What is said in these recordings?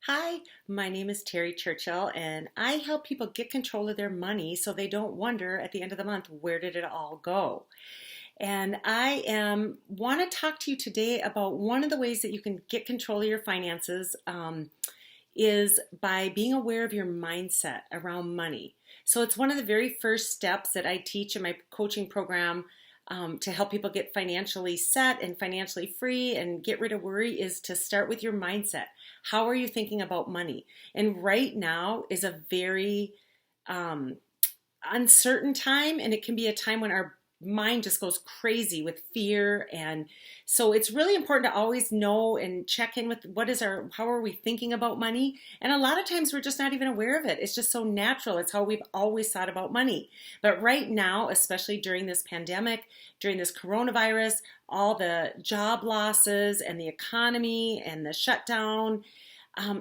Hi, my name is Terry Churchill, and I help people get control of their money so they don't wonder at the end of the month, where did it all go? And I am want to talk to you today about one of the ways that you can get control of your finances is by being aware of your mindset around money. So it's one of the very first steps that I teach in my coaching program to help people get financially set and financially free and get rid of worry is to start with your mindset. How are you thinking about money? And right now is a very um, uncertain time, and it can be a time when our mind just goes crazy with fear. And so it's really important to always know and check in with how are we thinking about money. And a lot of times we're just not even aware of it. It's just so natural. It's how we've always thought about money. But right now, especially during this pandemic, during this coronavirus, all the job losses and the economy and the shutdown,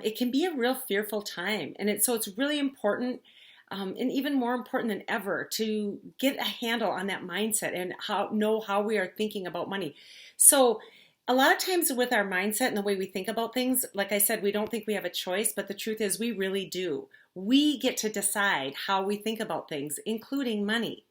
it can be a real fearful time. So it's really important, and even more important than ever, to get a handle on that mindset and know how we are thinking about money. So a lot of times with our mindset and the way we think about things, like I said, we don't think we have a choice, but the truth is we really do. We get to decide how we think about things, including money.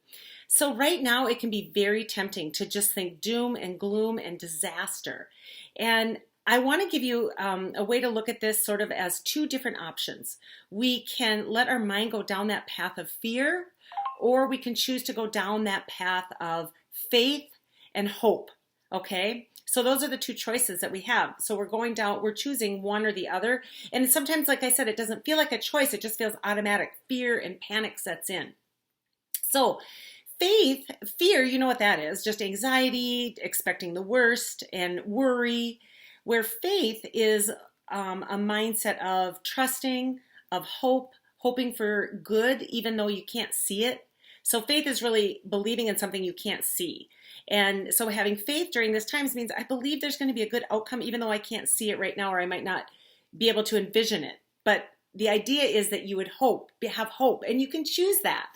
So right now it can be very tempting to just think doom and gloom and disaster. And I want to give you a way to look at this sort of as two different options. We can let our mind go down that path of fear, or we can choose to go down that path of faith and hope. Okay? So those are the two choices that we have. So we're choosing one or the other. And sometimes, like I said, it doesn't feel like a choice. It just feels automatic. Fear and panic sets in. So fear, you know what that is, just anxiety, expecting the worst, and worry. Where faith is a mindset of trusting, of hope, hoping for good, even though you can't see it. So faith is really believing in something you can't see. And so having faith during this time means I believe there's going to be a good outcome, even though I can't see it right now, or I might not be able to envision it. But the idea is that you would have hope, and you can choose that.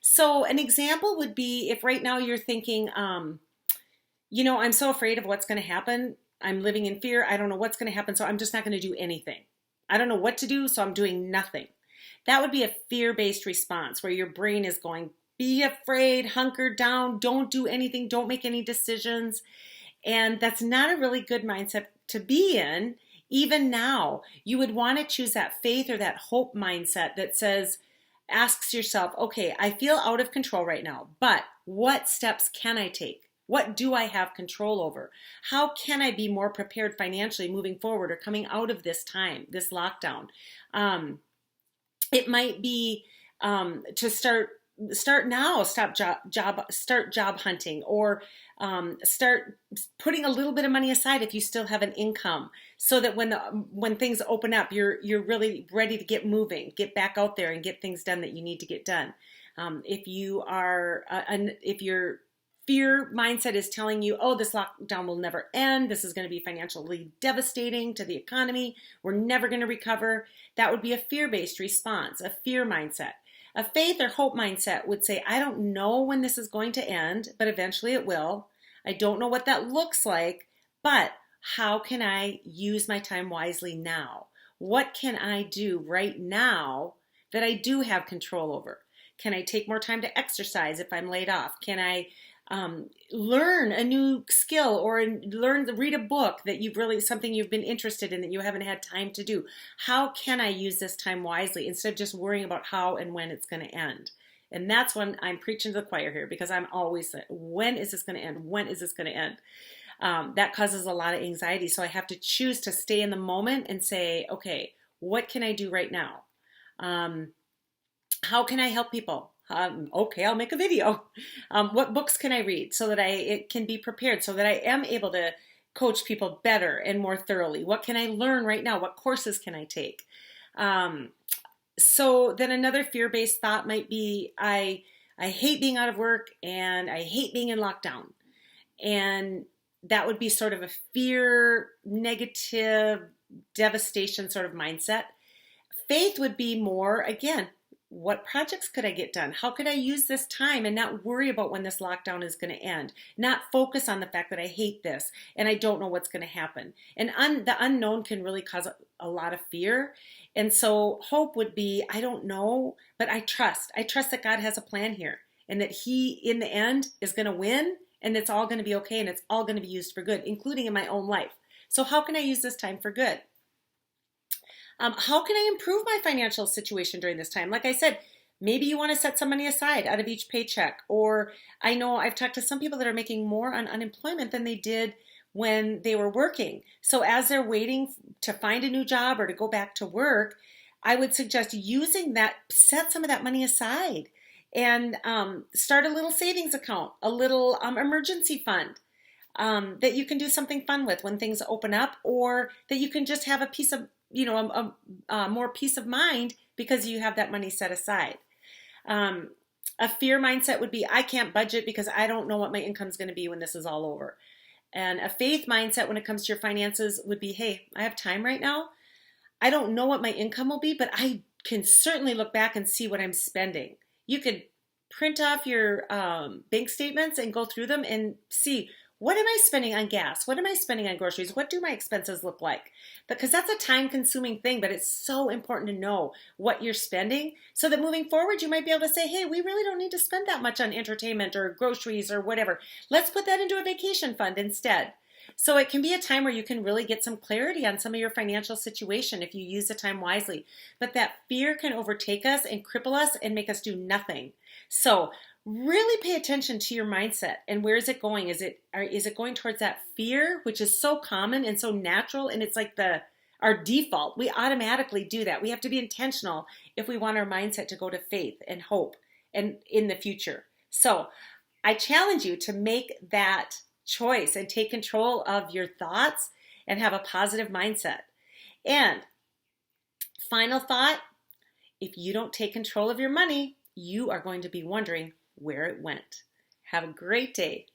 So an example would be if right now you're thinking, I'm so afraid of what's going to happen. I'm living in fear. I don't know what's going to happen, so I'm just not going to do anything. I don't know what to do, so I'm doing nothing. That would be a fear-based response where your brain is going, be afraid, hunker down, don't do anything, don't make any decisions. And that's not a really good mindset to be in. Even now, you would want to choose that faith or that hope mindset that asks yourself, okay, I feel out of control right now, but what steps can I take? What do I have control over? How can I be more prepared financially moving forward or coming out of this time, this lockdown? It might be to start now, start job hunting, or start putting a little bit of money aside if you still have an income, so that when things open up, you're really ready to get moving, get back out there and get things done that you need to get done. If your fear mindset is telling you, oh, this lockdown will never end, this is going to be financially devastating to the economy, we're never going to recover, that would be a fear-based response, a fear mindset. A faith or hope mindset would say, I don't know when this is going to end, but eventually it will. I don't know what that looks like, but how can I use my time wisely now? What can I do right now that I do have control over? Can I take more time to exercise if I'm laid off? Can I learn a new skill, or read a book that something you've been interested in that you haven't had time to do? How can I use this time wisely instead of just worrying about how and when it's going to end? And that's when I'm preaching to the choir here, because I'm always saying, when is this going to end? When is this going to end? That causes a lot of anxiety. So I have to choose to stay in the moment and say, okay, what can I do right now? How can I help people? Okay, I'll make a video. What books can I read so that it can be prepared, so that I am able to coach people better and more thoroughly? What can I learn right now? What courses can I take? So then another fear-based thought might be, I hate being out of work and I hate being in lockdown. And that would be sort of a fear, negative, devastation sort of mindset. Faith would be more, again, what projects could I get done? How could I use this time and not worry about when this lockdown is going to end? Not focus on the fact that I hate this and I don't know what's going to happen. And the unknown can really cause a lot of fear. And so hope would be, I don't know, but I trust. I trust that God has a plan here and that He, in the end, is going to win and it's all going to be okay and it's all going to be used for good, including in my own life. So how can I use this time for good? How can I improve my financial situation during this time? Like I said, maybe you want to set some money aside out of each paycheck. Or I know I've talked to some people that are making more on unemployment than they did when they were working. So as they're waiting to find a new job or to go back to work, I would suggest using that, set some of that money aside and start a little savings account, a little emergency fund. That you can do something fun with when things open up, or that you can just have a piece of, more peace of mind because you have that money set aside. A fear mindset would be, I can't budget because I don't know what my income is going to be when this is all over. And a faith mindset when it comes to your finances would be, hey, I have time right now. I don't know what my income will be, but I can certainly look back and see what I'm spending. You could print off your bank statements and go through them and see, what am I spending on gas? What am I spending on groceries? What do my expenses look like? Because that's a time-consuming thing, but it's so important to know what you're spending so that moving forward, you might be able to say, hey, we really don't need to spend that much on entertainment or groceries or whatever. Let's put that into a vacation fund instead. So it can be a time where you can really get some clarity on some of your financial situation if you use the time wisely. But that fear can overtake us and cripple us and make us do nothing. So really pay attention to your mindset and where is it going? Is it going towards that fear, which is so common and so natural, and it's like our default. We automatically do that. We have to be intentional if we want our mindset to go to faith and hope and in the future. So I challenge you to make that choice and take control of your thoughts and have a positive mindset. And final thought, if you don't take control of your money, you are going to be wondering where it went. Have a great day.